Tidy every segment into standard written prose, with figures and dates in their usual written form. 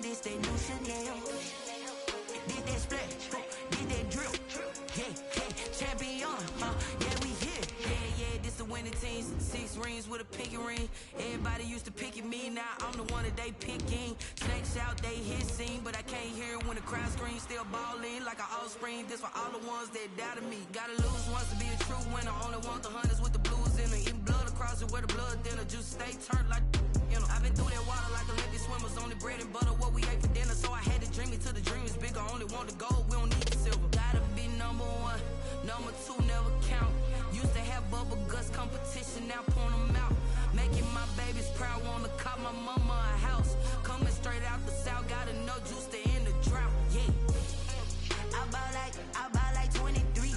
this that new Chanel. Did that splash, did that drip. Yeah, champion, yeah, we here. Yeah, this the winning team. 6 rings with a pinky ring. Everybody used to pick at me, now I'm the one that they picking. Snakes out, they hit scene, but I can't hear it when the crowd screams. Still ballin' like an offspring. This for all the ones that doubted me. Gotta lose once to be a true winner. Only want the hunters with the blues in it. Eating blood across it where the blood thinner. Just stay turned like, you know. I've been through that water like Olympic swimmers. Only bread and butter, what we ate for dinner. So I had to dream it till the dream is bigger. Only want the gold, we don't need the silver. Gotta be number 1, number 2 never count. Used to have bubble guts competition, now point them out. Making my babies proud, wanna cop my mama a house. Coming straight out the south, got enough juice to end the drought. Yeah, I buy like 23.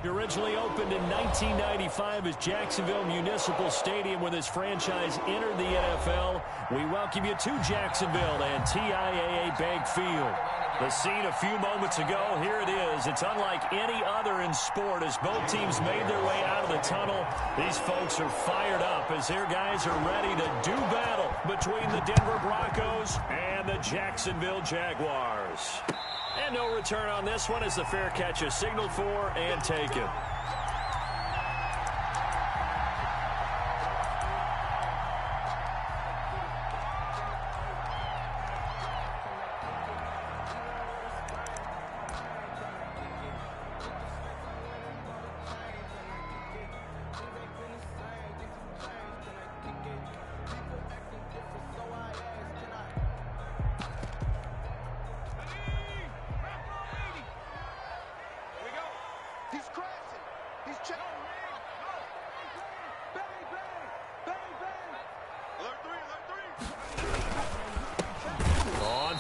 It originally opened in 1995 as Jacksonville Municipal Stadium when this franchise entered the NFL. We welcome you to Jacksonville and TIAA Bank Field. The scene a few moments ago, here it is. It's unlike any other in sport as both teams made their way out of the tunnel. These folks are fired up as their guys are ready to do battle between the Denver Broncos and the Jacksonville Jaguars. And no return on this one as the fair catch is signaled for and taken.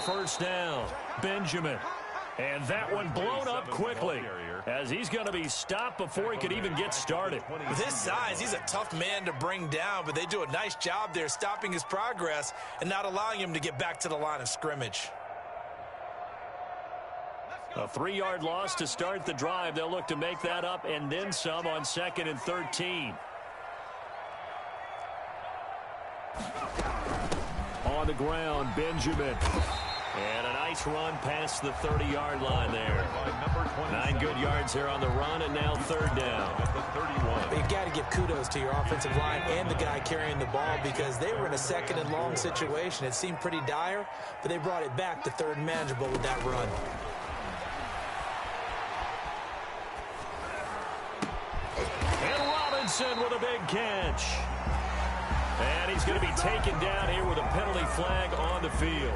First down, Benjamin. And that one blown up quickly as he's going to be stopped before he could even get started. With his size, he's a tough man to bring down, but they do a nice job there stopping his progress and not allowing him to get back to the line of scrimmage. A 3-yard loss to start the drive. They'll look to make that up and then some on 2nd and 13. On the ground, Benjamin. And a nice run past the 30-yard line there. 9 good yards there on the run, and now 3rd down. You've got to give kudos to your offensive line and the guy carrying the ball because they were in a 2nd and long situation. It seemed pretty dire, but they brought it back to 3rd and manageable with that run. And Robinson with a big catch. And he's going to be taken down here with a penalty flag on the field.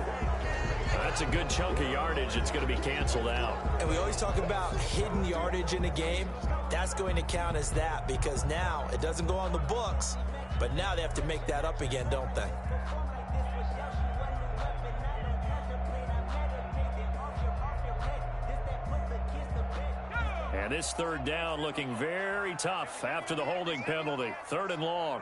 That's a good chunk of yardage. It's going to be canceled out. And we always talk about hidden yardage in a game. That's going to count as that because now it doesn't go on the books, but now they have to make that up again, don't they? And this 3rd down looking very tough after the holding penalty. 3rd and long.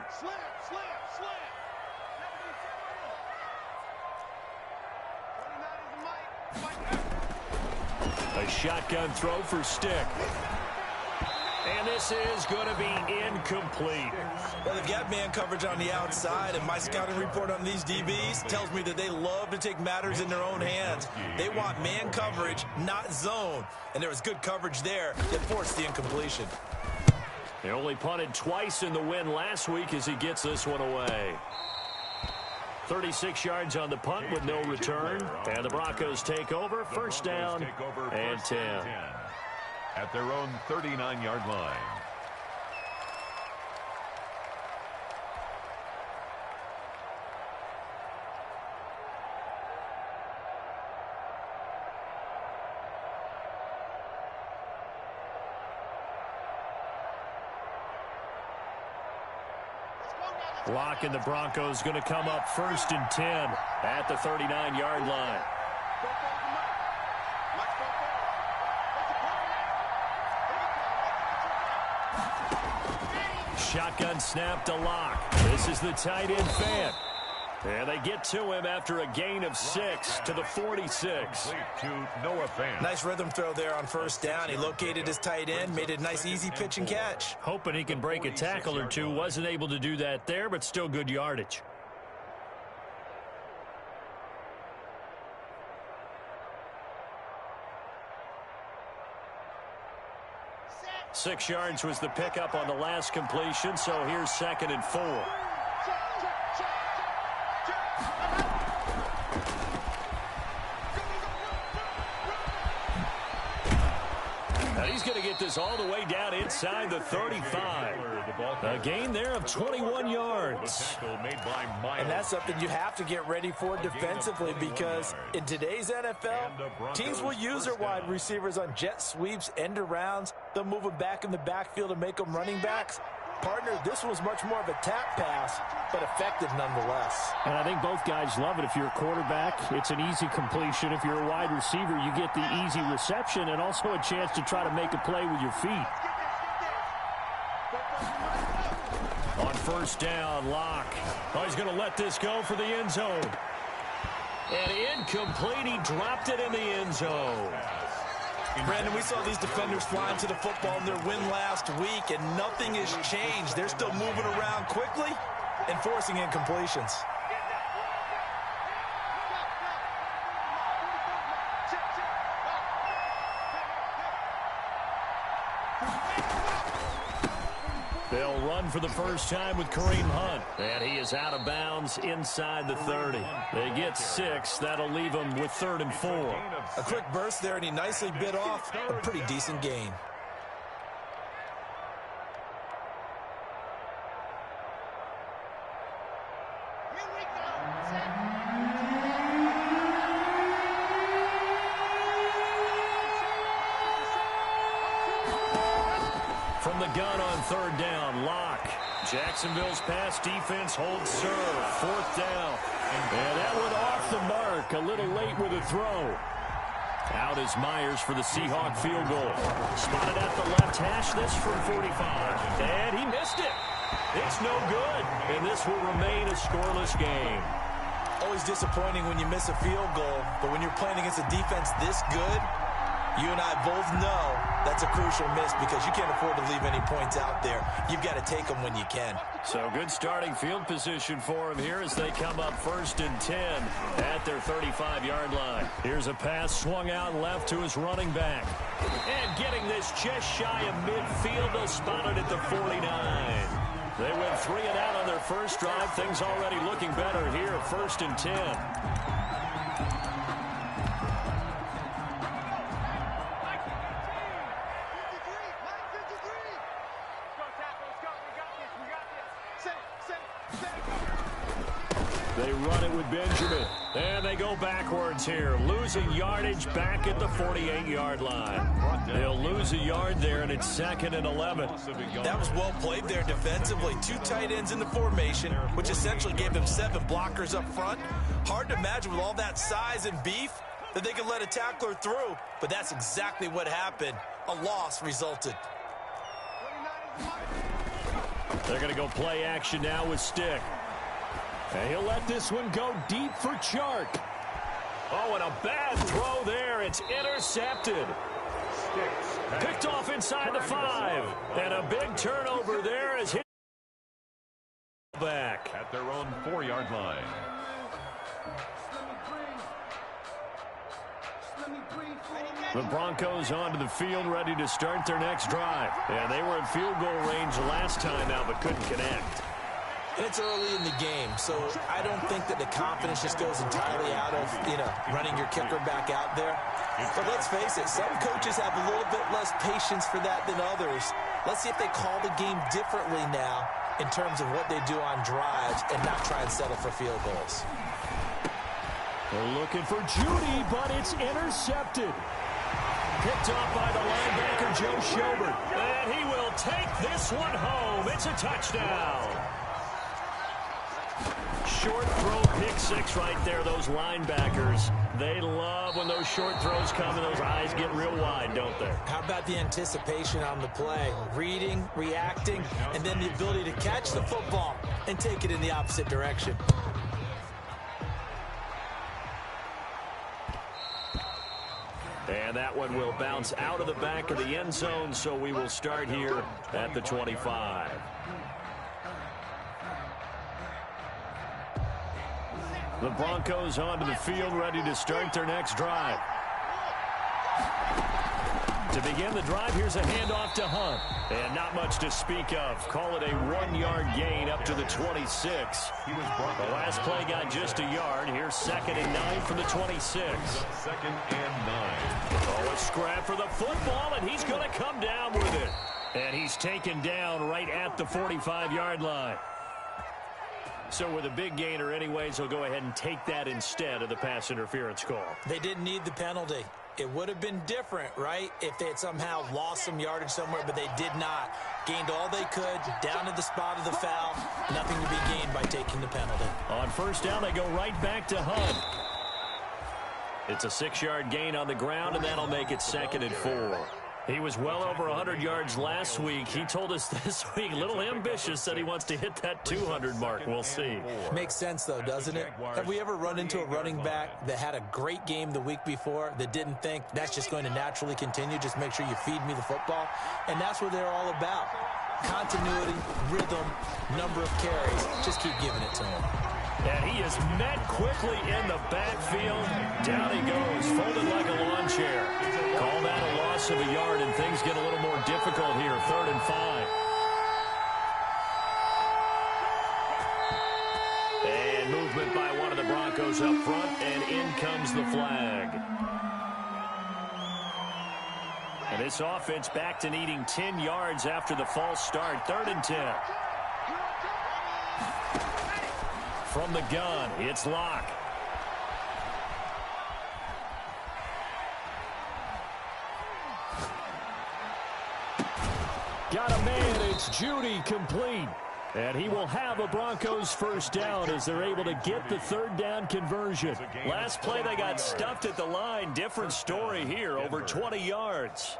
A shotgun throw for Stick. And this is going to be incomplete. Well, they've got man coverage on the outside, and my scouting report on these DBs tells me that they love to take matters in their own hands. They want man coverage, not zone. And there was good coverage there that forced the incompletion. They only punted twice in the win last week as he gets this one away. 36 yards on the punt with no return. And the Broncos take over. 1st down and 10. At their own 39-yard line. Block and the Broncos going to come up 1st and 10 at the 39-yard line. Shotgun snap to Lock. This is the tight end Fant. And they get to him after a gain of 6 to the 46. Nice rhythm throw there on 1st down. He located his tight end, made a nice easy pitch and catch. Hoping he can break a tackle or two. Wasn't able to do that there, but still good yardage. 6 yards was the pickup on the last completion, so here's 2nd and 4. And he's going to get this all the way down inside the 35. A gain there of 21 yards. And that's something you have to get ready for defensively, because in today's NFL, teams will use their wide receivers on jet sweeps, end arounds. They'll move them back in the backfield and make them running backs. Partner, this was much more of a tap pass, but effective nonetheless. And I think both guys love it. If you're a quarterback, it's an easy completion. If you're a wide receiver, you get the easy reception and also a chance to try to make a play with your feet. On 1st down, Locke. Oh, he's going to let this go for the end zone. And incomplete. He dropped it in the end zone. Brandon, we saw these defenders flying to the football in their win last week, and nothing has changed. They're still moving around quickly and forcing incompletions. They'll run for the first time with Kareem Hunt. And he is out of bounds inside the 30. They get 6. That'll leave them with 3rd and 4. A quick burst there, and he nicely bit off a pretty decent gain. From the gun on 3rd down, Locke. Jacksonville's pass defense holds serve. 4th down. And that one off the mark. A little late with a throw. Out is Myers for the Seahawk field goal. Spotted at the left hash. This from 45. And he missed it. It's no good. And this will remain a scoreless game. Always disappointing when you miss a field goal, but when you're playing against a defense this good, you and I both know that's a crucial miss, because you can't afford to leave any points out there. You've got to take them when you can. So good starting field position for him here as they come up 1st and 10 at their 35-yard line. Here's a pass swung out left to his running back. And getting this just shy of midfield, they'll spot it at the 49. They went 3 and out on their first drive. Things already looking better here, 1st and 10. They run it with Benjamin. And they go backwards here. Losing yardage back at the 48-yard line. They'll lose a yard there, and it's 2nd and 11. That was well played there defensively. 2 tight ends in the formation, which essentially gave them 7 blockers up front. Hard to imagine with all that size and beef that they could let a tackler through, but that's exactly what happened. A loss resulted. They're going to go play action now with Stick. And he'll let this one go deep for Chark. Oh, and a bad throw there. It's intercepted. Picked off inside the 5. And a big turnover there as hit back at their own 4-yard line. The Broncos onto the field, ready to start their next drive. And they were in field goal range last time out, but couldn't connect. And it's early in the game, so I don't think that the confidence just goes entirely out of, running your kicker back out there. But let's face it, some coaches have a little bit less patience for that than others. Let's see if they call the game differently now in terms of what they do on drives and not try and settle for field goals. They're looking for Judy, but it's intercepted. Picked off by the linebacker, Joe Schobert. And he will take this one home. It's a touchdown. Short throw, pick 6 right there. Those linebackers, they love when those short throws come and those eyes get real wide, don't they? How about the anticipation on the play? Reading, reacting, and then the ability to catch the football and take it in the opposite direction. And that one will bounce out of the back of the end zone, so we will start here at the 25. The Broncos onto the field, ready to start their next drive. To begin the drive, here's a handoff to Hunt. And not much to speak of. Call it a 1-yard gain up to the 26. The last play got just a yard. Here's 2nd and 9 from the 26. 2nd and 9. Oh, a scrap for the football, and he's going to come down with it. And he's taken down right at the 45-yard line. So with a big gainer anyways, he'll go ahead and take that instead of the pass interference call. They didn't need the penalty. It would have been different, right, if they had somehow lost some yardage somewhere, but they did not. Gained all they could, down to the spot of the foul. Nothing to be gained by taking the penalty. On first down, they go right back to Hunt. It's a 6-yard gain on the ground, and that'll make it 2nd and 4. He was well over 100 yards last week. He told us this week, a little ambitious, said he wants to hit that 200 mark. We'll see. Makes sense, though, doesn't it? Have we ever run into a running back that had a great game the week before that didn't think that's just going to naturally continue? Just make sure you feed me the football. And that's what they're all about. Continuity, rhythm, number of carries. Just keep giving it to him. And he is met quickly in the backfield. Down he goes, folded like a lawn chair. Call that a loss of a yard, and things get a little more difficult here. 3rd and 5. And movement by one of the Broncos up front, and in comes the flag. And this offense back to needing 10 yards after the false start. 3rd and 10. From the gun, it's Locke. Got a man, it's Judy, complete. And he will have a Broncos first down as they're able to get the 3rd down conversion. Last play they got stuffed at the line. Different story here, over 20 yards.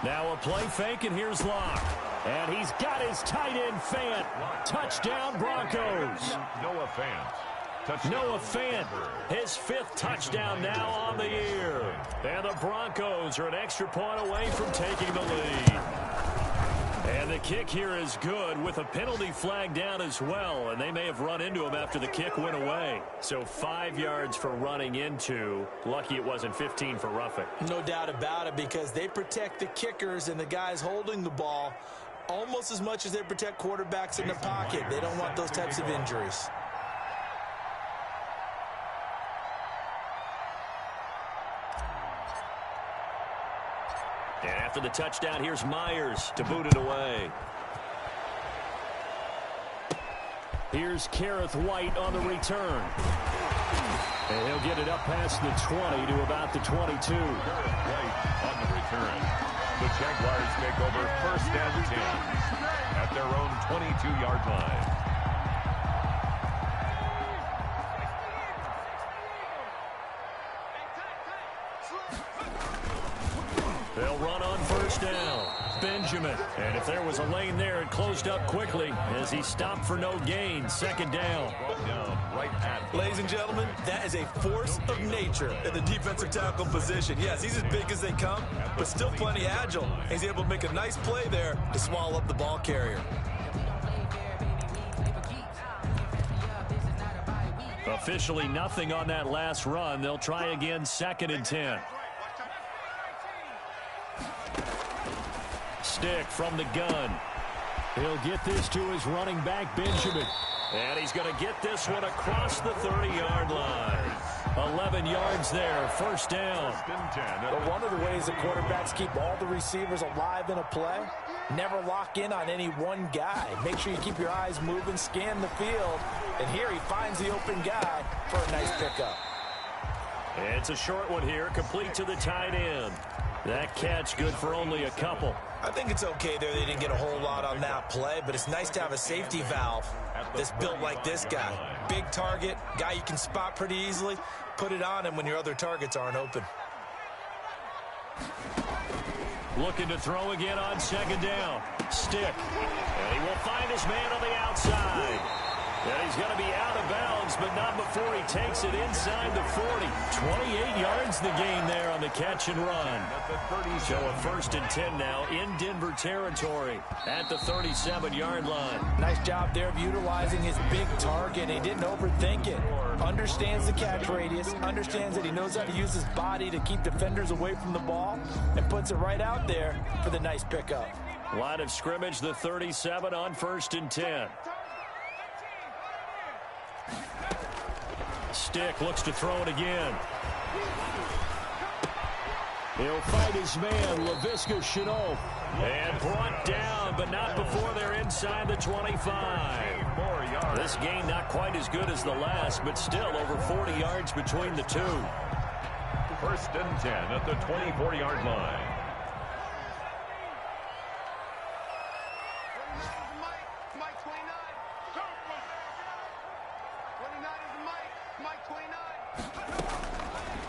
Now a play fake, and here's Locke. And he's got his tight end Fant. Touchdown, Broncos. Noah Fant. Noah Fant, his 5th touchdown now on the year. And the Broncos are an extra point away from taking the lead. And the kick here is good with a penalty flag down as well. And they may have run into him after the kick went away. So 5 yards for running into. Lucky it wasn't 15 for roughing. No doubt about it, because they protect the kickers and the guys holding the ball almost as much as they protect quarterbacks in the pocket. They don't want those types of injuries. And after the touchdown, here's Myers to boot it away. Here's Kareth White on the return. And he'll get it up past the 20 to about the 22. Kareth White on the return. The Jaguars take over 1st and 10 at their own 22-yard line. They'll run on first down. Benjamin. And if there was a lane there, it closed up quickly as he stopped for no gain. 2nd down. Ladies and gentlemen, that is a force of nature in the defensive tackle position. Yes, he's as big as they come, but still plenty agile. He's able to make a nice play there to swallow up the ball carrier. Officially nothing on that last run. They'll try again, 2nd and 10. Stick from the gun. He'll get this to his running back, Benjamin. And he's going to get this one across the 30-yard line. 11 yards there, 1st down. But one of the ways the quarterbacks keep all the receivers alive in a play, never lock in on any one guy. Make sure you keep your eyes moving, scan the field. And here he finds the open guy for a nice pickup. It's a short one here, complete to the tight end. That catch good for only a couple. I think it's okay there. They didn't get a whole lot on that play, but it's nice to have a safety valve that's built like this guy. Big target, guy you can spot pretty easily. Put it on him when your other targets aren't open. Looking to throw again on 2nd down. Stick. And he will find his man on the outside. And he's going to be out of bounds, but not before he takes it inside the 40. 28 yards the gain there on the catch and run. So a 1st and 10 now in Denver territory at the 37-yard line. Nice job there of utilizing his big target. He didn't overthink it. Understands the catch radius, understands that he knows how to use his body to keep defenders away from the ball, and puts it right out there for the nice pickup. Line of scrimmage, the 37 on 1st and 10. Stick looks to throw it again. He'll fight his man, Laviska Shenault. And brought down, but not before they're inside the 25. This game not quite as good as the last, but still over 40 yards between the two. 1st and 10 at the 24-yard line.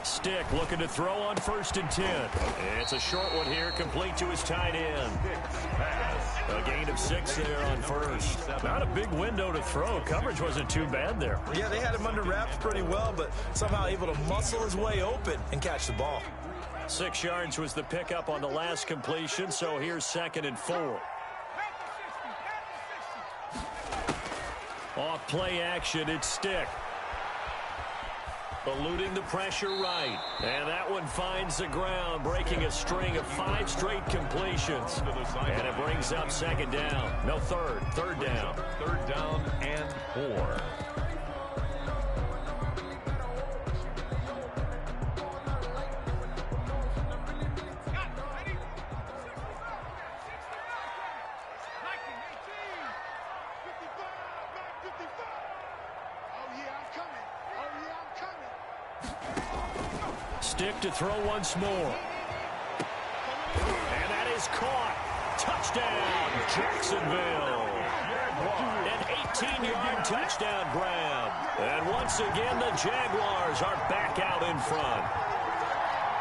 Stick looking to throw on 1st and 10. It's a short one here, complete to his tight end. A gain of 6 there on 1st. Not a big window to throw. Coverage wasn't too bad there. Yeah, they had him under wraps pretty well, but somehow able to muscle his way open and catch the ball. 6 yards was the pickup on the last completion, so here's 2nd and 4. Off play action, it's Stick. Eluding the pressure right. And that one finds the ground, breaking a string of 5 straight completions. And it brings up 2nd down. No, third down. 3rd down and 4. Stick to throw once more. And that is caught. Touchdown, Jacksonville. An 18-yard touchdown grab. And once again, the Jaguars are back out in front.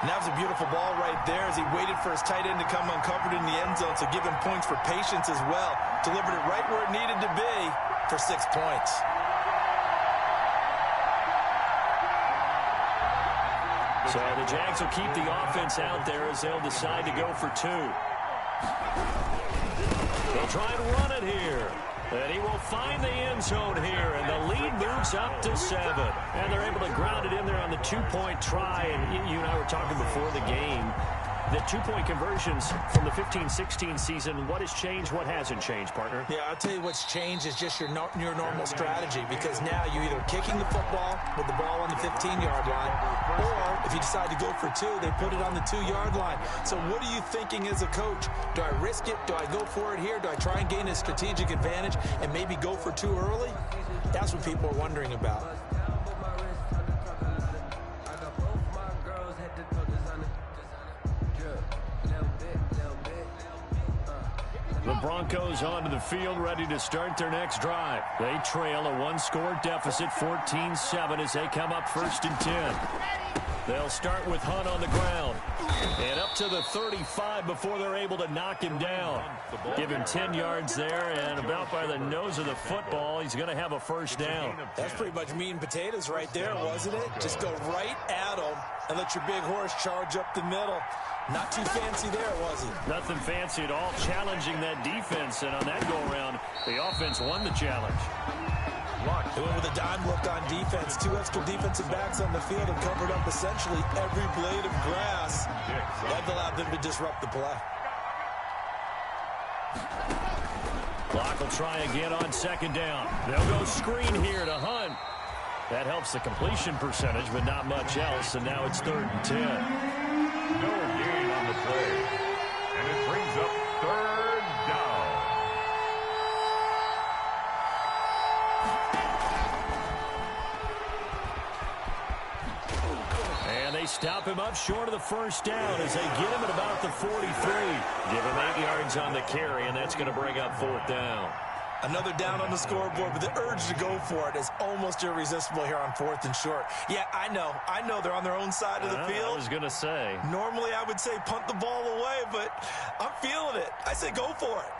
And that was a beautiful ball right there as he waited for his tight end to come uncovered in the end zone, so give him points for patience as well. Delivered it right where it needed to be for 6 points. So the Jags will keep the offense out there as they'll decide to go for 2. They'll try and run it here. And he will find the end zone here, and the lead moves up to 7. And they're able to ground it in there on the 2-point try. And you and I were talking before the game. The 2-point conversions from the 15-16 season, what has changed, what hasn't changed, partner? Yeah, I'll tell you what's changed is just your normal strategy, because now you're either kicking the football with the ball on the 15-yard line, or if you decide to go for 2, they put it on the 2-yard line. So what are you thinking as a coach? Do I risk it? Do I go for it here? Do I try and gain a strategic advantage and maybe go for 2 early? That's what people are wondering about. The Broncos onto the field, ready to start their next drive. They trail a 1-score deficit, 14-7, as they come up 1st and 10. They'll start with Hunt on the ground. And up to the 35 before they're able to knock him down. Give him 10 yards there, and about by the nose of the football, he's going to have a 1st down. That's pretty much meat and potatoes right there, wasn't it? Just go right at him and let your big horse charge up the middle. Not too fancy there, was he? Nothing fancy at all, challenging that defense, and on that go-around, the offense won the challenge. They went with a dime look on defense. 2 extra defensive backs on the field and covered up essentially every blade of grass. That allowed them to disrupt the play. Clock will try again on 2nd down. They'll go screen here to Hunt. That helps the completion percentage, but not much else, and now it's 3rd and 10. No gain on the play. And it brings up 3rd down. And they stop him up short of the 1st down as they get him at about the 43. Give him 8 yards on the carry, and that's going to bring up 4th down. Another down on the scoreboard, but the urge to go for it is almost irresistible here on 4th and short. Yeah, I know they're on their own side of the field. I was going to say. Normally I would say punt the ball away, but I'm feeling it. I say go for it.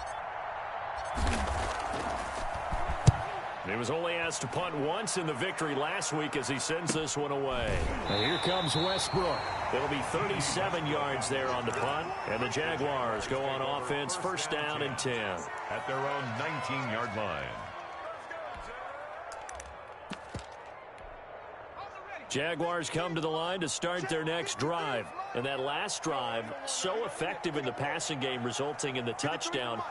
He was only asked to punt once in the victory last week as he sends this one away. And here comes Westbrook. It'll be 37 yards there on the punt. And the Jaguars go on offense, first down and 10. At their own 19-yard line. Jaguars come to the line to start their next drive. And that last drive, so effective in the passing game, resulting in the touchdown.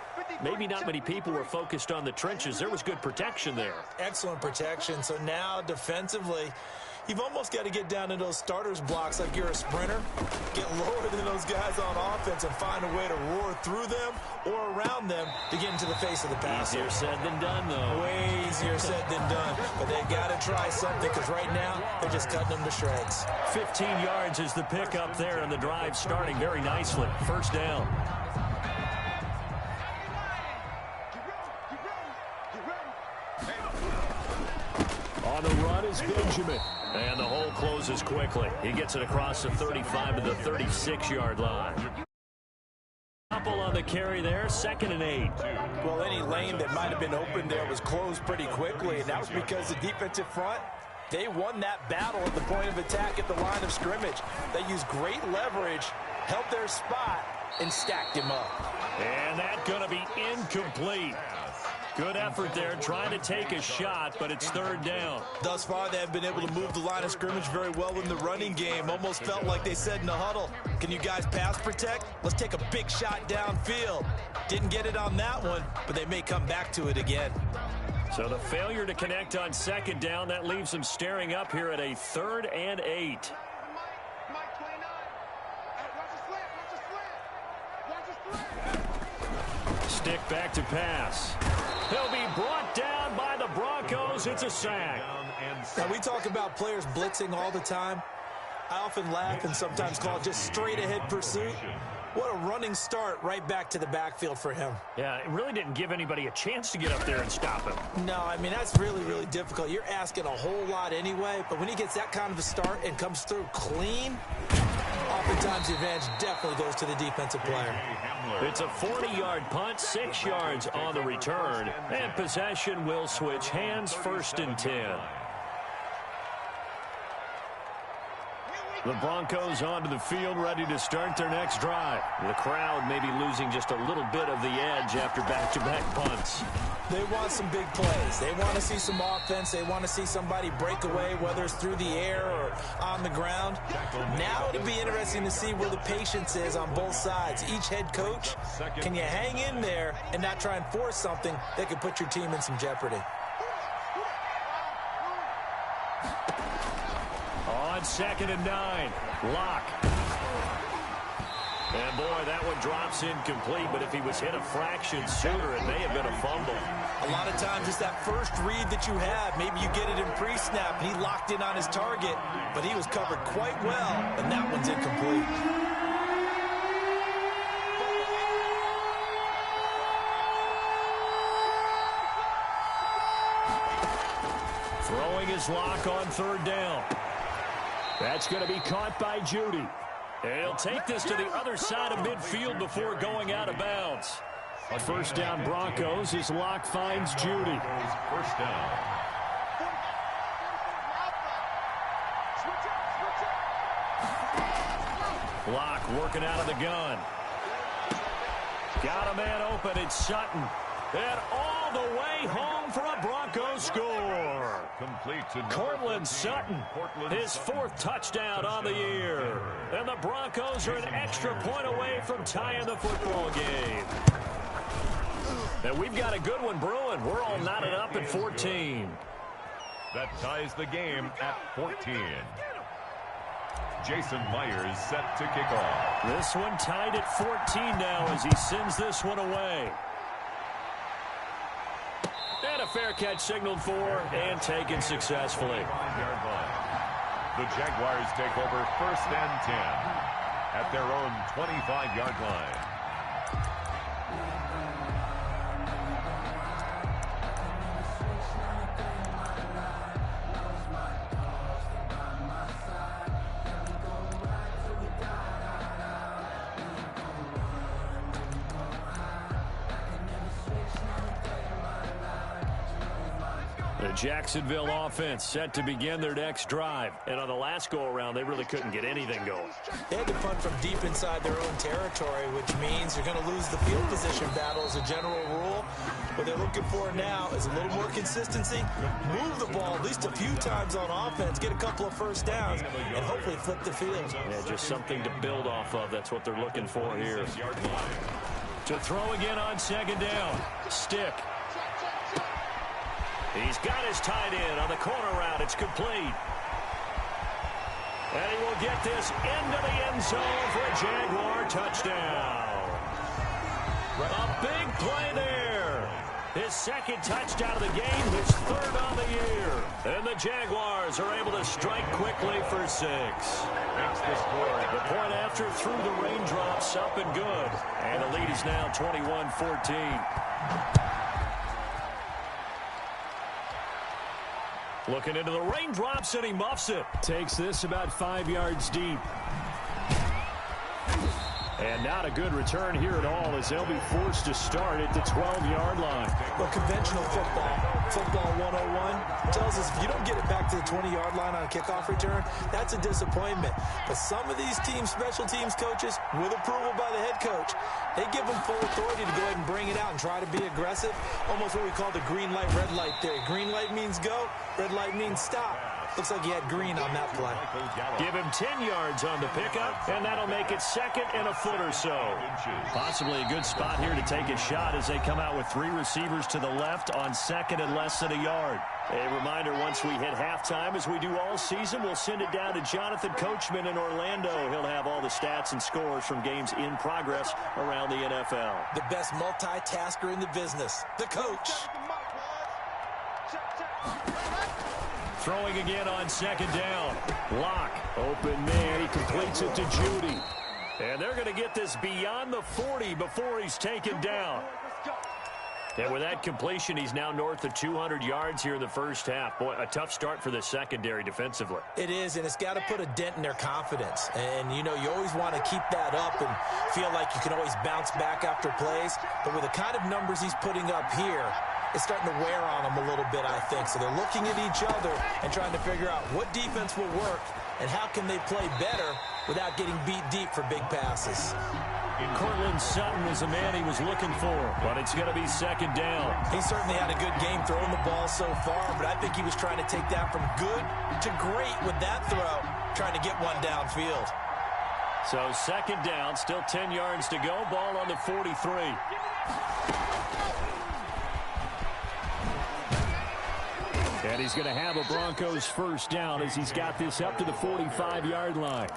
Maybe not many people were focused on the trenches. There was good protection there. Excellent protection. So now defensively, you've almost got to get down to those starters blocks like you're a sprinter. Get lower than those guys on offense and find a way to roar through them or around them to get into the face of the passer. Easier said than done, though. Way easier said than done. But they got to try something because right now they're just cutting them to shreds. 15 yards is the pickup there, and the drive starting very nicely. First down. On the run is Benjamin. And the hole closes quickly. He gets it across the 35 to the 36-yard line. Couple on the carry there, 2nd and 8. Well, any lane that might have been open there was closed pretty quickly, and that was because the defensive front, they won that battle at the point of attack at the line of scrimmage. They used great leverage, held their spot, and stacked him up. And that's going to be incomplete. Good effort there, trying to take a shot, but it's 3rd down. Thus far, they have been able to move the line of scrimmage very well in the running game. Almost felt like they said in the huddle, can you guys pass protect? Let's take a big shot downfield. Didn't get it on that one, but they may come back to it again. So the failure to connect on 2nd down, that leaves them staring up here at a 3rd and 8. Stick back to pass. He'll be brought down by the Broncos. It's a sack. Now, we talk about players blitzing all the time. I often laugh and sometimes call it just straight-ahead pursuit. What a running start right back to the backfield for him. Yeah, it really didn't give anybody a chance to get up there and stop him. No, I mean, that's really, really difficult. You're asking a whole lot anyway, but when he gets that kind of a start and comes through clean, oftentimes the advantage definitely goes to the defensive player. It's a 40-yard punt, 6 yards on the return, and possession will switch hands, 1st and 10. The Broncos onto the field, ready to start their next drive. The crowd may be losing just a little bit of the edge after back-to-back punts. They want some big plays. They want to see some offense. They want to see somebody break away, whether it's through the air or on the ground. Now it'll be interesting to see where the patience is on both sides. Each head coach, can you hang in there and not try and force something that could put your team in some jeopardy? On 2nd and 9, Locke. And boy, that one drops incomplete, but if he was hit a fraction sooner, it may have been a fumble. A lot of times it's that first read that you have. Maybe you get it in pre-snap, and he locked in on his target, but he was covered quite well, and that one's incomplete. Throwing his Locke on 3rd down. That's going to be caught by Judy. And he'll take this to the other side of midfield before going out of bounds. First down Broncos as Locke finds Judy. First down. Locke working out of the gun. Got a man open. It's Sutton. And all the way home for a Broncos score. Complete to Cortland Sutton, his 4th touchdown on the year. And the Broncos are an extra point away from tying the football game. And we've got a good one brewing. We're all knotted up at 14. That ties the game at 14. Jason Myers set to kick off. This one tied at 14 now as he sends this one away. And a fair catch signaled for and taken successfully. 5-yard line. The Jaguars take over 1st and 10 at their own 25-yard line. The Jacksonville offense set to begin their next drive. And on the last go-around, they really couldn't get anything going. They had to punt from deep inside their own territory, which means you're going to lose the field position battle as a general rule. What they're looking for now is a little more consistency. Move the ball at least a few times on offense, get a couple of first downs, and hopefully flip the field. Yeah, just something to build off of. That's what they're looking for here. To throw again on second down. Stick. He's got his tight end on the corner route. It's complete. And he will get this into the end zone for a Jaguar touchdown. A big play there. His second touchdown of the game, his third on the year. And the Jaguars are able to strike quickly for 6. Makes the score. The point after through the raindrops, up and good. And the lead is now 21-14. Looking into the raindrops, and he muffs it. Takes this about 5 yards deep. And not a good return here at all, as they'll be forced to start at the 12-yard line. Well, conventional football 101, tells us if you don't get it back to the 20-yard line on a kickoff return, that's a disappointment. But some of these special teams coaches, with approval by the head coach, they give them full authority to go ahead and bring it out and try to be aggressive. Almost what we call the green light, red light theory. Green light means go, red light means stop. Looks like he had green on that play. Give him 10 yards on the pickup, and that'll make it second and a foot or so. Possibly a good spot here to take a shot as they come out with 3 receivers to the left on second and less than a yard. A reminder, once we hit halftime, as we do all season, we'll send it down to Jonathan Coachman in Orlando. He'll have all the stats and scores from games in progress around the NFL. The best multitasker in the business, the coach. Throwing again on second down. Lock. Open man. He completes it to Judy. And they're going to get this beyond the 40 before he's taken down. And with that completion, he's now north of 200 yards here in the first half. Boy, a tough start for the secondary defensively. It is, and it's got to put a dent in their confidence. And, you know, you always want to keep that up and feel like you can always bounce back after plays. But with the kind of numbers he's putting up here, it's starting to wear on them a little bit, I think. So they're looking at each other and trying to figure out what defense will work and how can they play better without getting beat deep for big passes. Cortland Sutton was the man he was looking for, but it's going to be second down. He certainly had a good game throwing the ball so far, but I think he was trying to take that from good to great with that throw, trying to get one downfield. So second down, still 10 yards to go, ball on the 43. And he's going to have a Broncos first down as he's got this up to the 45-yard line.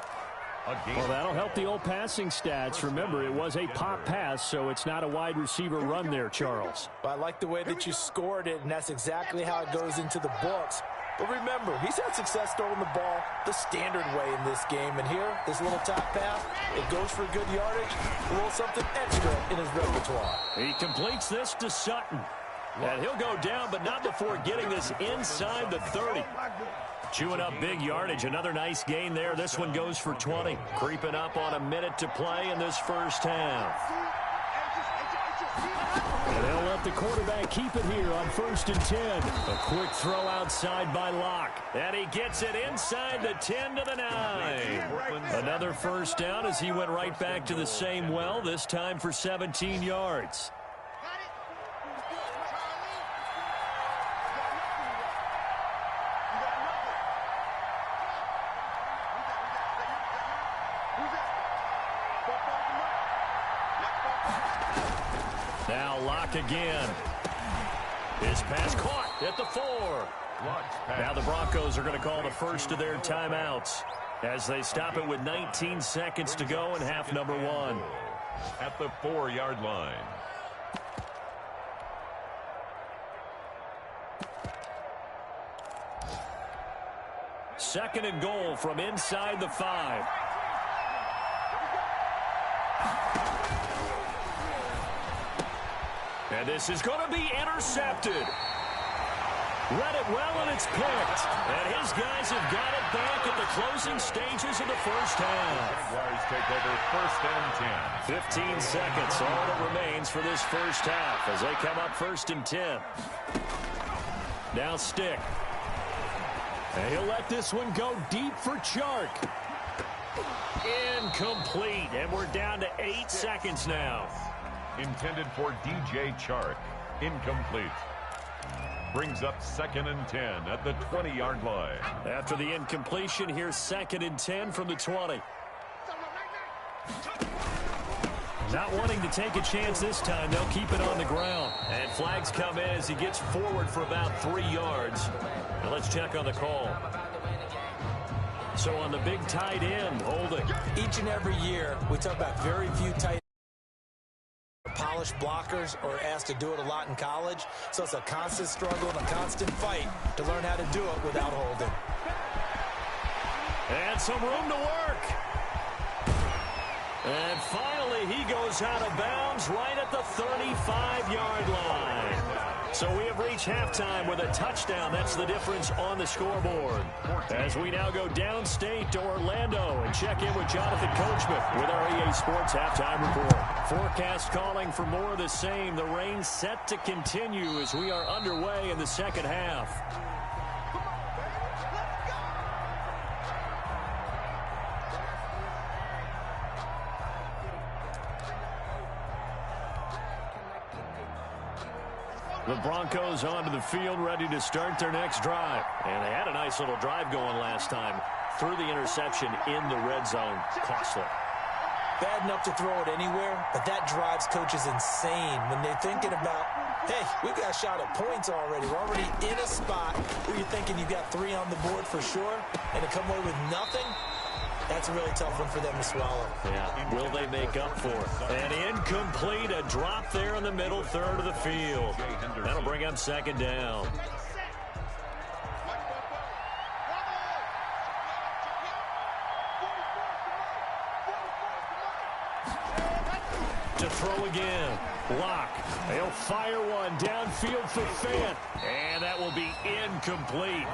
Well, that'll help the old passing stats. Remember, it was a pop pass, so it's not a wide receiver run there, Charles. Well, I like the way that you scored it, and that's exactly how it goes into the books. But remember, he's had success throwing the ball the standard way in this game. And here, this little top pass, it goes for good yardage, a little something extra in his repertoire. He completes this to Sutton. And he'll go down, but not before getting this inside the 30. Chewing up big yardage. Another nice gain there. This one goes for 20. Creeping up on a minute to play in this first half. And they'll let the quarterback keep it here on 1st and 10. A quick throw outside by Locke. And he gets it inside the 10 to the 9. Another first down as he went right back to the same well, this time for 17 yards. Now Locke again. His pass caught at the 4. Now the Broncos are going to call the first of their timeouts as they stop it with 19 seconds to go in half number 1. At the 4-yard line. Second and goal from inside the 5. And this is going to be intercepted. Read it well, and it's picked. And his guys have got it back at the closing stages of the first half. Jaguars take over 1st and 10. 15 seconds, all that remains for this first half as they come up 1st and 10. Now Stick. And he'll let this one go deep for Chark. Incomplete, and we're down to 8 seconds now. Intended for DJ Chark. Incomplete. Brings up 2nd and 10 at the 20-yard line. After the incompletion, here's 2nd and 10 from the 20. Not wanting to take a chance this time, they'll keep it on the ground. And flags come in as he gets forward for about 3 yards. Now let's check on the call. So on the big tight end, holding. Each and every year, we talk about very few tight polished blockers or asked to do it a lot in college. So it's a constant struggle and a constant fight to learn how to do it without holding. And some room to work. And finally, he goes out of bounds right at the 35-yard line. So we have reached halftime with a touchdown. That's the difference on the scoreboard. As we now go downstate to Orlando and check in with Jonathan Coachman with our EA Sports Halftime Report. Forecast calling for more of the same. The rain set to continue as we are underway in the second half. The Broncos onto the field, ready to start their next drive. And they had a nice little drive going last time. Threw the interception in the red zone. Costly. Bad enough to throw it anywhere, but that drives coaches insane when they're thinking about, hey, we've got a shot at points already. We're already in a spot where you're thinking you've got 3 on the board for sure, and to come away with nothing, that's a really tough one for them to swallow. Yeah, will they make up for it? And incomplete, a drop there in the middle third of the field. That'll bring up 2nd down. To throw again. Block. They'll fire one downfield for Fant. And that will be incomplete.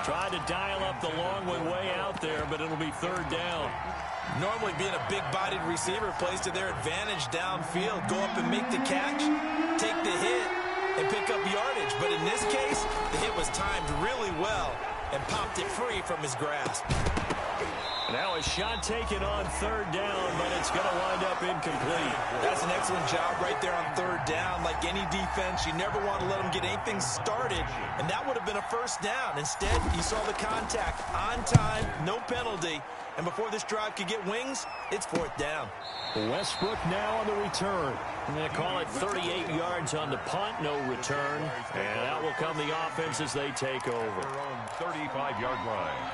Tried to dial up the long one way out there, but it'll be 3rd down. Normally being a big-bodied receiver plays to their advantage downfield. Go up and make the catch, take the hit, and pick up yardage. But in this case, the hit was timed really well and popped it free from his grasp. Now a shot taken on 3rd down, but it's going to wind up incomplete. That's an excellent job right there on 3rd down. Like any defense, you never want to let them get anything started, and that would have been a 1st down. Instead, you saw the contact on time, no penalty, and before this drive could get wings, it's 4th down. Westbrook now on the return. I'm going to call it 38 yards on the punt, no return, and that will come the offense as they take over. Their own 35-yard line.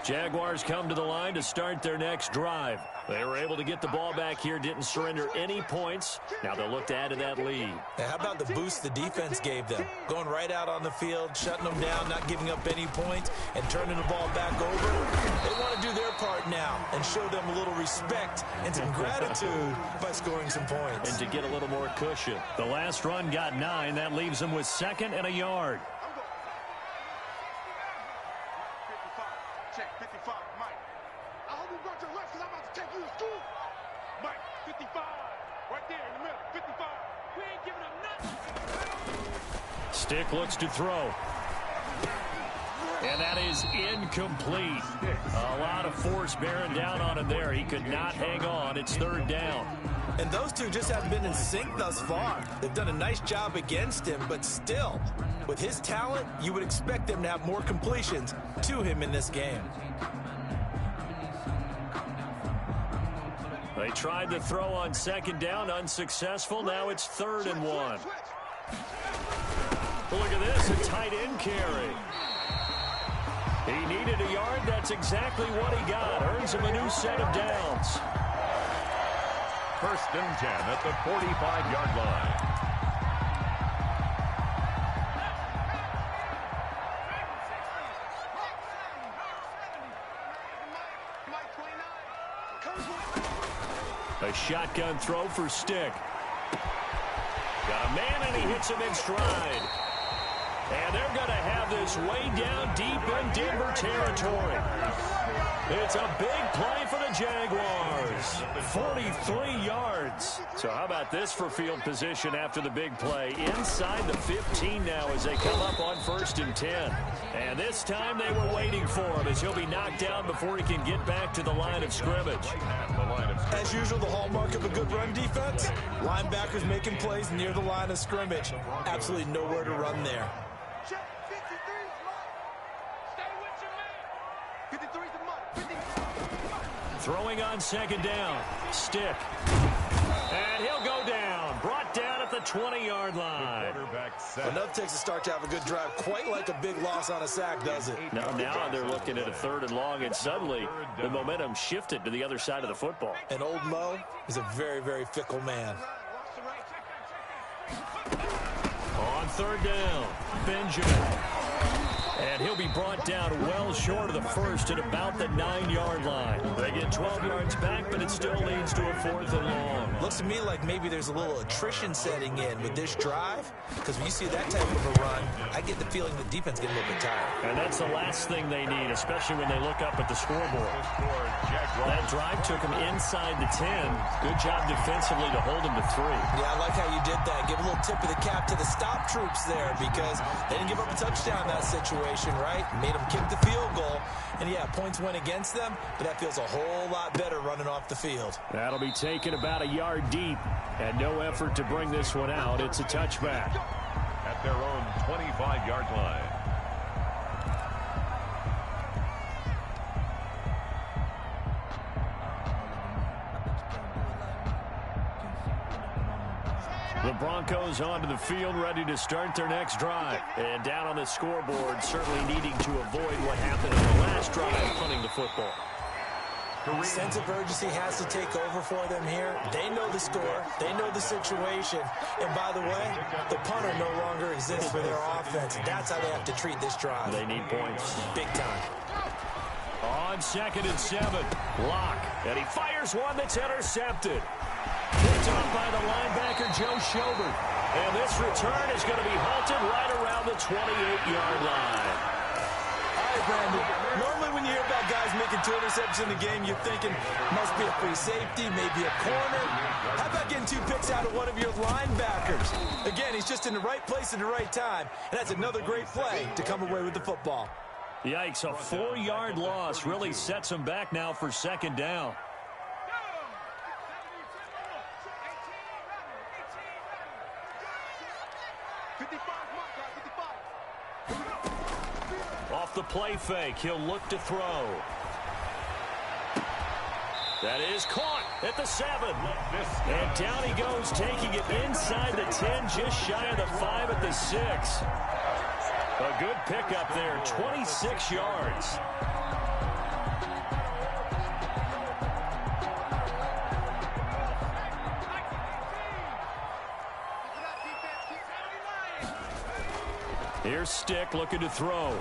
Jaguars come to the line to start their next drive. They were able to get the ball back here, didn't surrender any points. Now they'll look to add to that lead. Now, how about the boost the defense gave them? Going right out on the field, shutting them down, not giving up any points, and turning the ball back over. They want to do their part now and show them a little respect and some gratitude by scoring some points. And to get a little more cushion. The last run got 9. That leaves them with 2nd and a yard. Check 55, Mike. I hope you brought your lunch because I'm about to take you to school. Mike, 55. Right there in the middle. 55. We ain't giving up nothing. Stick looks to throw. And that is incomplete. A lot of force bearing down on him there. He could not hang on. It's 3rd down. And those two just haven't been in sync thus far. They've done a nice job against him, but still, with his talent, you would expect them to have more completions to him in this game. They tried to throw on 2nd down, unsuccessful. Now it's 3rd and 1. Look at this, a tight end carry. He needed a yard. That's exactly what he got. Earns him a new set of downs. 1st and 10 at the 45-yard line. A shotgun throw for Stick. Got a man, and he hits him in stride. And they're going to have this way down deep in Denver territory. It's a big play for the Jaguars. 43 yards. So how about this for field position after the big play? Inside the 15 now as they come up on 1st and 10. And this time they were waiting for him as he'll be knocked down before he can get back to the line of scrimmage. As usual, the hallmark of a good run defense, linebackers making plays near the line of scrimmage. Absolutely nowhere to run there. Throwing on 2nd down. Stick. And he'll go down. Brought down at the 20-yard line. Enough takes a start to have a good drive. Quite like a big loss on a sack, does it? Now they're looking at a 3rd and long, and suddenly the momentum shifted to the other side of the football. And old Mo is a very, very fickle man. On 3rd down, Benjamin. And he'll be brought down well short of the 1st at about the 9-yard line. They get 12 yards back, but it still leads to a 4th and long. Looks to me like maybe there's a little attrition setting in with this drive, because when you see that type of a run, I get the feeling the defense getting a little bit tired. And that's the last thing they need, especially when they look up at the scoreboard. That drive took them inside the 10. Good job defensively to hold them to 3. Yeah, I like how you did that. Give a little tip of the cap to the stop troops there, because they didn't give up a touchdown in that situation, right? Made them kick the field goal. And yeah, points went against them, but that feels a whole lot better running off the field. That'll be taken about a yard deep, and no effort to bring this one out. It's a touchback. At their own 25-yard line. The Broncos onto the field, ready to start their next drive. And down on the scoreboard, certainly needing to avoid what happened in the last drive, punting the football. Sense of urgency has to take over for them here. They know the score. They know the situation. And by the way, the punter no longer exists for their offense. That's how they have to treat this drive. They need points. Big time. On 2nd and 7, Locke. And he fires one that's intercepted. Picked up by the linebacker, Joe Schobert. And this return is going to be halted right around the 28-yard line. All right, Brandon. Normally when you hear about guys making 2 interceptions in the game, you're thinking must be a free safety, maybe a corner. How about getting 2 picks out of one of your linebackers? Again, he's just in the right place at the right time. And that's another great play to come away with the football. Yikes, a 4-yard loss really sets him back now for 2nd down. Off the play fake, he'll look to throw. That is caught at the 7. And down he goes, taking it inside the 10, just shy of the 5 at the 6. A good pickup there, 26 yards. Here's Stick looking to throw.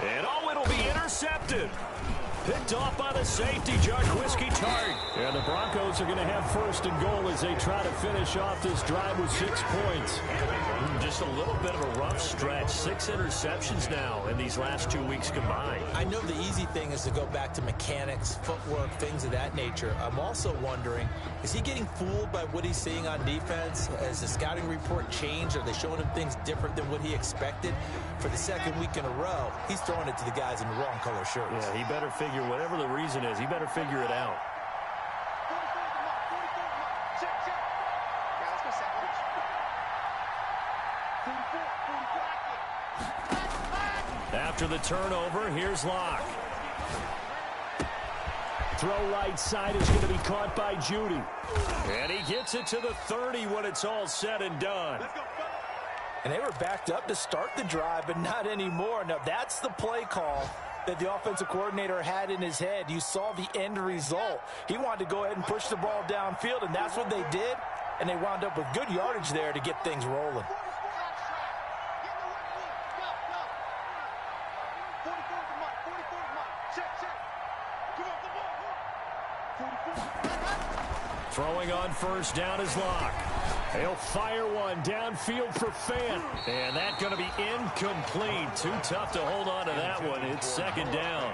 And oh, it'll be intercepted. Picked off by the safety, Jarquiski Tart. And the Broncos are going to have 1st and goal as they try to finish off this drive with 6 points. Just a little bit of a rough stretch. 6 interceptions now in these last 2 weeks combined. I know the easy thing is to go back to mechanics, footwork, things of that nature. I'm also wondering, is he getting fooled by what he's seeing on defense? Has the scouting report changed? Are they showing him things different than what he expected? For the 2nd week in a row, he's throwing it to the guys in the wrong color shirts. Yeah, he better figure, whatever the reason is, he better figure it out. After the turnover, here's Locke. Throw right side is going to be caught by Judy. And he gets it to the 30 when it's all said and done. And they were backed up to start the drive, but not anymore. Now, that's the play call that the offensive coordinator had in his head. You saw the end result. He wanted to go ahead and push the ball downfield, and that's what they did. And they wound up with good yardage there to get things rolling. Throwing on 1st down is Locke. He'll fire one downfield for Fant. And that's going to be incomplete. Too tough to hold on to that one. It's 2nd down.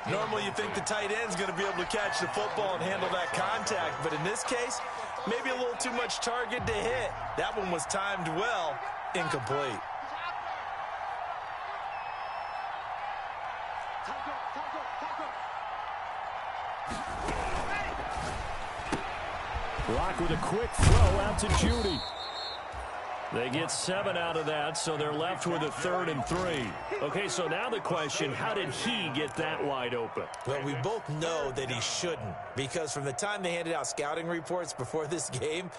Normally you think the tight end's going to be able to catch the football and handle that contact, but in this case, maybe a little too much target to hit. That one was timed well, incomplete. Rock with a quick throw out to Judy. They get 7 out of that, so they're left with a 3rd and 3. Okay, so now the question, how did he get that wide open? Well, we both know that he shouldn't, because from the time they handed out scouting reports before this game,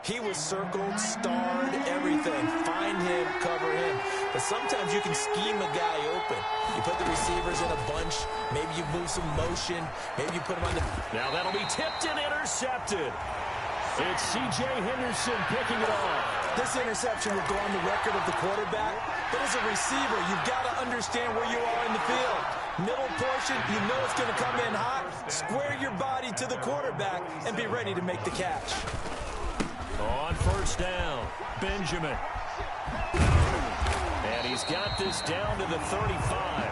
he was circled, starred, everything. Find him, cover him. But sometimes you can scheme a guy open. You put the receivers in a bunch. Maybe you move some motion. Maybe you put him on the... Now that'll be tipped and intercepted. It's C.J. Henderson picking it off. This interception will go on the record of the quarterback, but as a receiver, you've got to understand where you are in the field. Middle portion, you know it's going to come in hot. Square your body to the quarterback and be ready to make the catch. On 1st down, Benjamin. And he's got this down to the 35.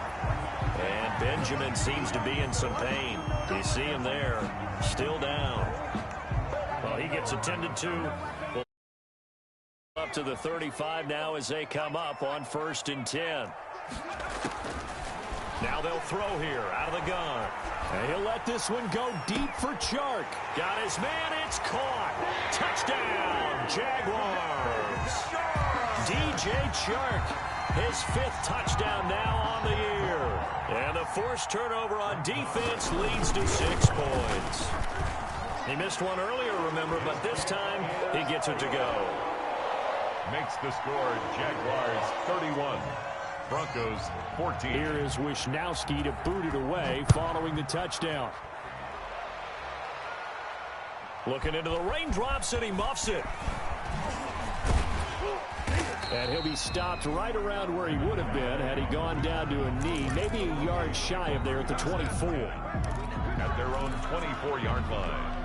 And Benjamin seems to be in some pain. You see him there, still down. Well, he gets attended to. Up to the 35 now as they come up on 1st and 10. Now they'll throw here out of the gun. And he'll let this one go deep for Chark. Got his man. It's caught. Touchdown, Jaguars. DJ Chark, his 5th touchdown now on the year. And the forced turnover on defense leads to 6 points. He missed one earlier, remember, but this time he gets it to go. Makes the score Jaguars 31, Broncos 14. Here is Wisnowski to boot it away following the touchdown. Looking into the raindrops, and he muffs it. And he'll be stopped right around where he would have been had he gone down to a knee, maybe a yard shy of there at the 24. At their own 24-yard line.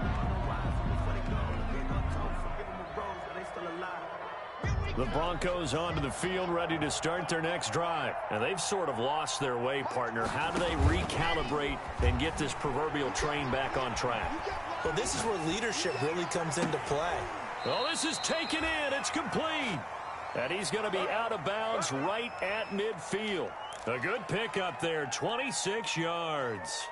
The Broncos onto the field, ready to start their next drive. And they've sort of lost their way, partner. How do they recalibrate and get this proverbial train back on track? Well, this is where leadership really comes into play. Well, this is taken in. It's complete. And he's going to be out of bounds right at midfield. A good pickup there, 26 yards.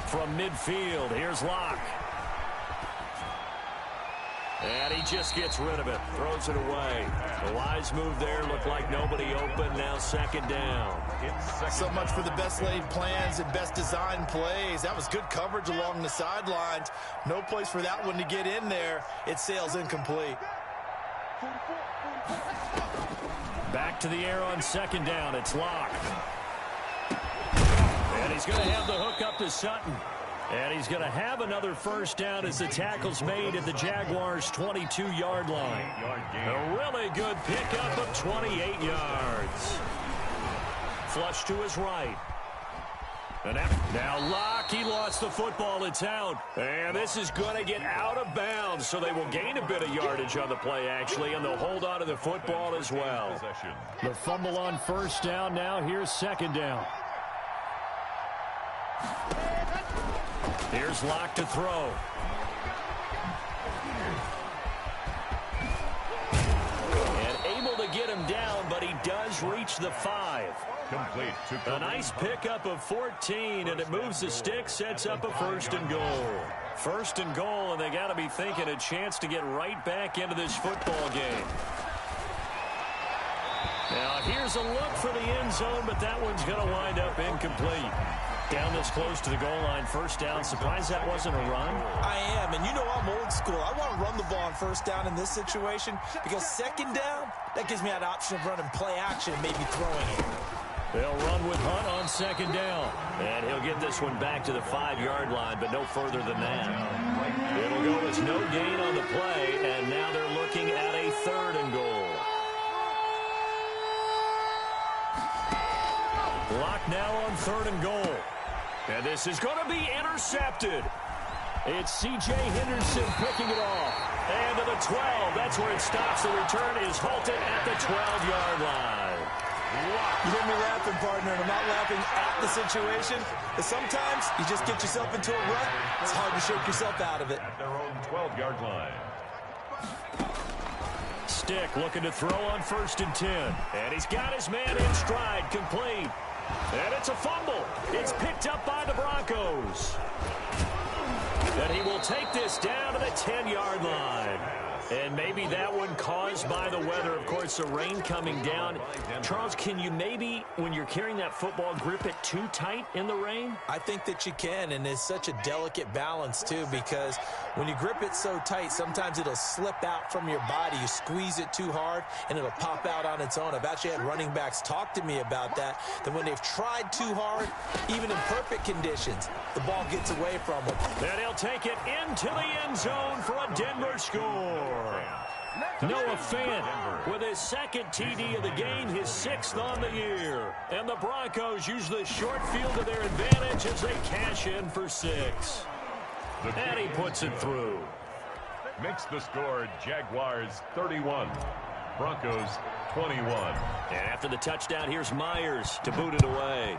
From midfield, here's Locke. And he just gets rid of it, throws it away. The wise move there, looked like nobody open, now 2nd down. So much for the best laid plans and best designed plays. That was good coverage along the sidelines. No place for that one to get in there. It sails incomplete. Back to the air on 2nd down, it's Locke. And he's going to have the hook up to Sutton. And he's going to have another 1st down as the tackle's made at the Jaguars' 22-yard line. A really good pickup of 28 yards. Flush to his right. And now Locke, he lost the football. It's out. And this is going to get out of bounds, so they will gain a bit of yardage on the play, actually, and they'll hold on to the football as well. The fumble on 1st down now. Here's 2nd down. Here's Locke to throw. And able to get him down, but he does reach the 5. Complete. A nice pickup of 14, and it moves the stick, sets up a 1st and goal. 1st and goal, and they got to be thinking a chance to get right back into this football game. Now, here's a look for the end zone, but that one's going to wind up incomplete. Down this close to the goal line, 1st down. Surprised that wasn't a run? I am, and you know I'm old school. I want to run the ball on 1st down in this situation because 2nd down, that gives me that option of running play action and maybe throwing it. They'll run with Hunt on second down. And he'll get this one back to the 5-yard line, but no further than that. It'll go as no gain on the play, and now they're looking at a 3rd and goal. Lock now on 3rd and goal. And this is going to be intercepted. It's C.J. Henderson picking it off. And to the 12. That's where it stops. The return is halted at the 12-yard line. You hear me laughing, partner, and I'm not laughing at the situation. But sometimes you just get yourself into a rut. It's hard to shake yourself out of it. At their own 12-yard line. Stick looking to throw on 1st and 10. And he's got his man in stride, complete. And it's a fumble. It's picked up by the Broncos. And he will take this down to the 10-yard line. And maybe that one caused by the weather. Of course, the rain coming down. Charles, can you maybe, when you're carrying that football, grip it too tight in the rain? I think that you can, and it's such a delicate balance, too, because when you grip it so tight, sometimes it'll slip out from your body. You squeeze it too hard, and it'll pop out on its own. I've actually had running backs talk to me about that when they've tried too hard, even in perfect conditions, the ball gets away from them. And he'll take it into the end zone for a Denver score. Noah Fant with his 2nd TD of the game, his 6th on the year. And the Broncos use the short field to their advantage as they cash in for 6. And he puts it through. Makes the score Jaguars 31, Broncos 21. And after the touchdown, here's Myers to boot it away.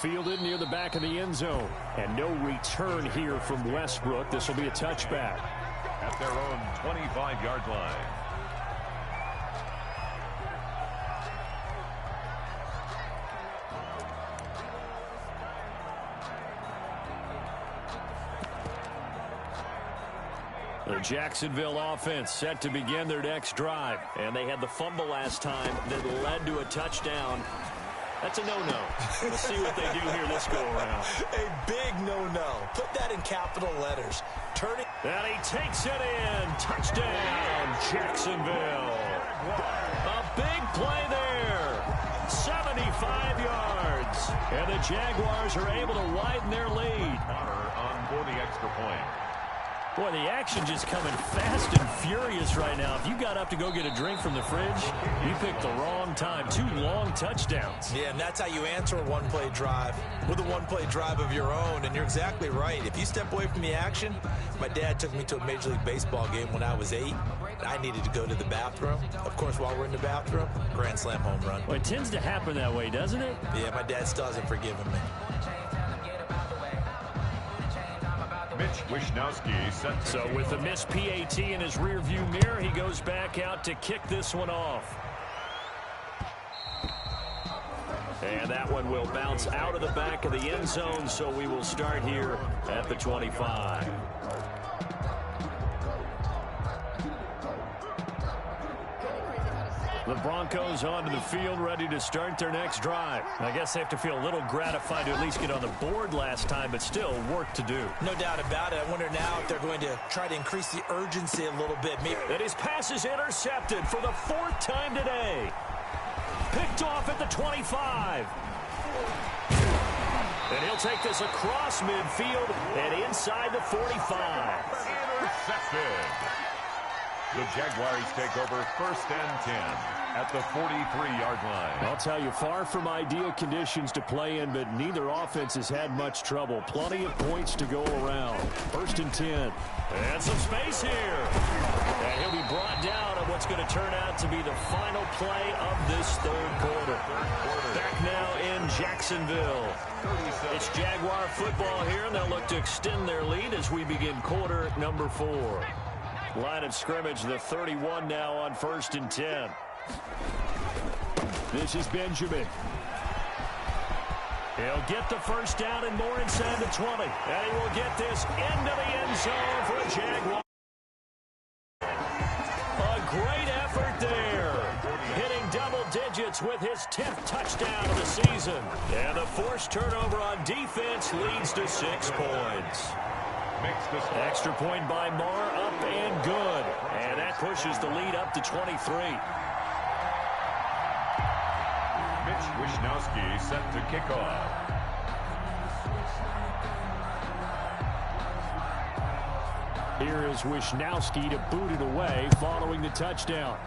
Fielded near the back of the end zone. And no return here from Westbrook. This will be a touchback. At their own 25-yard line. The Jacksonville offense set to begin their next drive. And they had the fumble last time that led to a touchdown. That's a no-no. Let's see what they do here this go-around. A big no-no. Put that in capital letters. Turn it. And he takes it in. Touchdown, Jacksonville. A big play there. 75 yards. And the Jaguars are able to widen their lead. On for the extra point. Boy, the action just coming fast and furious right now. If you got up to go get a drink from the fridge, you picked the wrong time. 2 long touchdowns. Yeah, and that's how you answer a one-play drive with a one-play drive of your own. And you're exactly right. If you step away from the action, my dad took me to a Major League Baseball game when I was 8. I needed to go to the bathroom. Of course, while we're in the bathroom, grand slam home run. Well, it tends to happen that way, doesn't it? Yeah, my dad still hasn't forgiven me. Mitch Wishnowsky set. So with the missed PAT in his rearview mirror, he goes back out to kick this one off. And that one will bounce out of the back of the end zone, so we will start here at the 25. The Broncos onto the field, ready to start their next drive. I guess they have to feel a little gratified to at least get on the board last time, but still work to do. No doubt about it. I wonder now if they're going to try to increase the urgency a little bit. And his pass is intercepted for the 4th time today. Picked off at the 25. And he'll take this across midfield and inside the 45. Intercepted. The Jaguars take over 1st and 10 at the 43-yard line. I'll tell you, far from ideal conditions to play in, but neither offense has had much trouble. Plenty of points to go around. 1st and 10. And some space here. And he'll be brought down on what's going to turn out to be the final play of this 3rd quarter. Back now in Jacksonville. It's Jaguar football here, and they'll look to extend their lead as we begin quarter number 4. Line of scrimmage, the 31 now on 1st and 10. This is Benjamin. He'll get the first down and more inside the 20. And he will get this into the end zone for a Jaguar. A great effort there. Hitting double digits with his 10th touchdown of the season. And the forced turnover on defense leads to 6 points. Extra point by Marr, up and good. And that pushes the lead up to 23. Coach Wisnowski set to kick off. Here is Wisnowski to boot it away following the touchdown.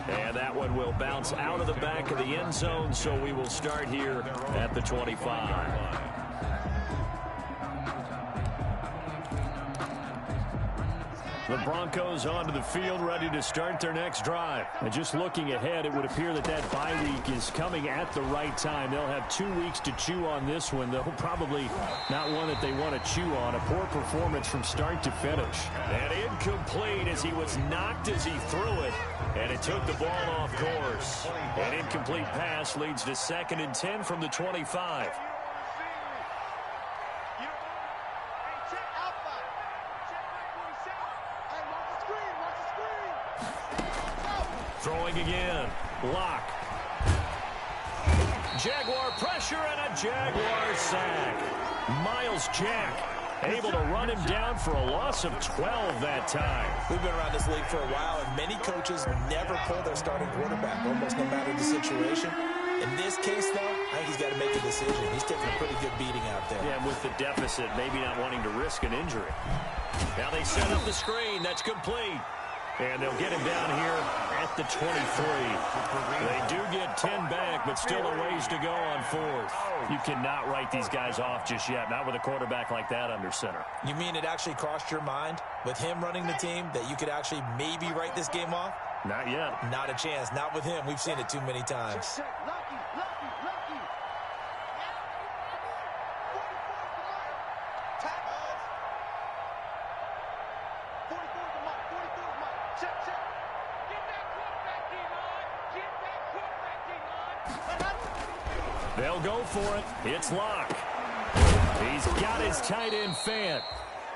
And that one will bounce out of the back of the end zone, so we will start here at the 25. The Broncos onto the field, ready to start their next drive. And just looking ahead, it would appear that that bye week is coming at the right time. They'll have 2 weeks to chew on this one, though probably not one that they want to chew on. A poor performance from start to finish. And incomplete as he was knocked as he threw it. And it took the ball off course. An incomplete pass leads to 2nd and 10 from the 25. Throwing again. Lock. Jaguar pressure and a Jaguar sack. Miles Jack able to run him down for a loss of 12 that time. We've been around this league for a while, and many coaches never pull their starting quarterback, almost no matter the situation. In this case, though, I think he's got to make a decision. He's taking a pretty good beating out there. Yeah, with the deficit, maybe not wanting to risk an injury. Now they set up the screen. That's complete. And they'll get him down here at the 23. They do get 10 back, but still a ways to go on 4th. You cannot write these guys off just yet, not with a quarterback like that under center. You mean it actually crossed your mind with him running the team that you could actually maybe write this game off? Not yet. Not a chance. Not with him. We've seen it too many times. They'll go for it. It's Locke. He's got his tight end Fant.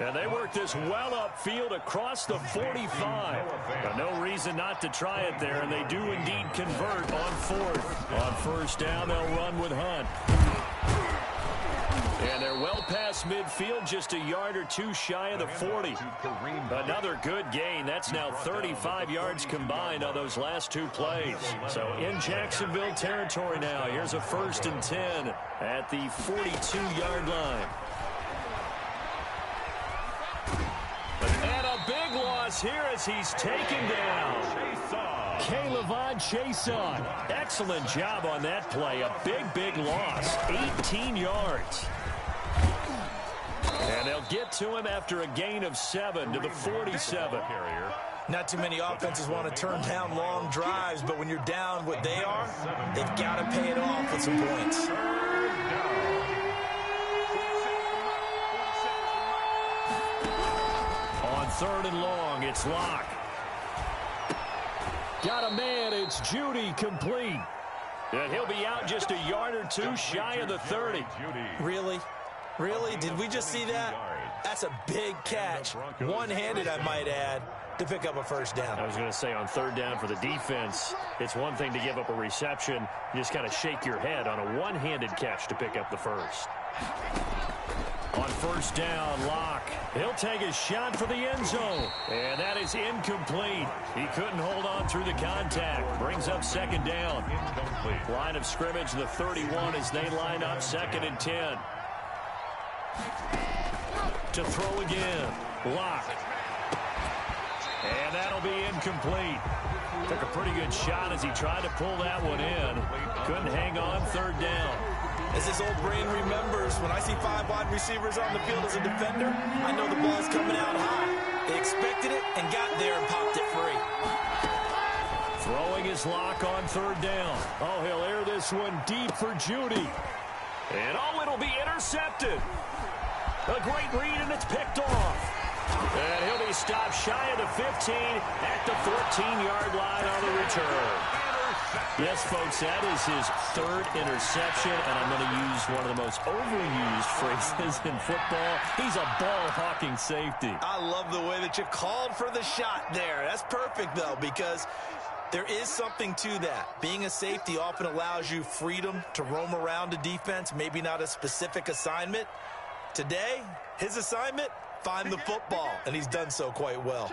And they work this well upfield across the 45. But no reason not to try it there, and they do indeed convert on 4th. On 1st down, they'll run with Hunt. And they're well past midfield, just a yard or two shy of the 40. Another good gain. That's now 35 yards combined on those last 2 plays. So in Jacksonville territory now. Here's a 1st and 10 at the 42-yard line. And a big loss here as he's taken down. K'Lavon Chason. Excellent job on that play. A big loss. 18 yards. And they'll get to him after a gain of 7 to the 47. Not too many offenses want to turn down long drives, but when you're down what they are, they've got to pay it off with some points. On 3rd and long, it's Locke. Got a man, it's Judy, complete. And he'll be out just a yard or two shy of the 30. Really? Really? Did we just see that? That's a big catch. One-handed, I might add, to pick up a 1st down. I was going to say on 3rd down for the defense, it's one thing to give up a reception. You just got to shake your head on a one-handed catch to pick up the 1st. On 1st down, Locke. He'll take a shot for the end zone. And that is incomplete. He couldn't hold on through the contact. Brings up 2nd down. Incomplete. Line of scrimmage, the 31 as they line up 2nd and 10. To throw again. Locke. And that'll be incomplete. Took a pretty good shot as he tried to pull that one in. Couldn't hang on 3rd down. As his old brain remembers, when I see 5 wide receivers on the field as a defender, I know the ball's coming out high. They expected it and got there and popped it free. Throwing his Locke on 3rd down. Oh, he'll air this one deep for Judy. And oh, it'll be intercepted. A great read, and it's picked off. And he'll be stopped shy of the 15 at the 14-yard line on the return. Yes, folks, that is his 3rd interception, and I'm going to use one of the most overused phrases in football. He's a ball-hawking safety. I love the way that you called for the shot there. That's perfect, though, because there is something to that. Being a safety often allows you freedom to roam around a defense, maybe not a specific assignment. Today, his assignment, find the football, and he's done so quite well.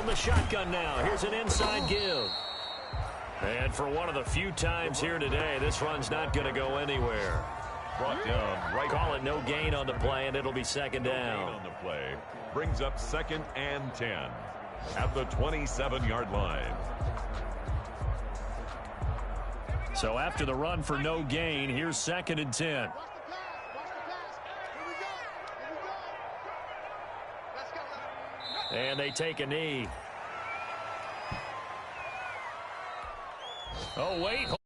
from the shotgun now. Here's an inside give. And for one of the few times here today, this run's not going to go anywhere. Brought down right. Call it no gain on the play, and it'll be second down. On the play. Brings up 2nd and 10 at the 27-yard line. So after the run for no gain, here's 2nd and 10. Watch the pass. Watch the pass. Here we go. Here we go. Let's go. And they take a knee. Oh, wait.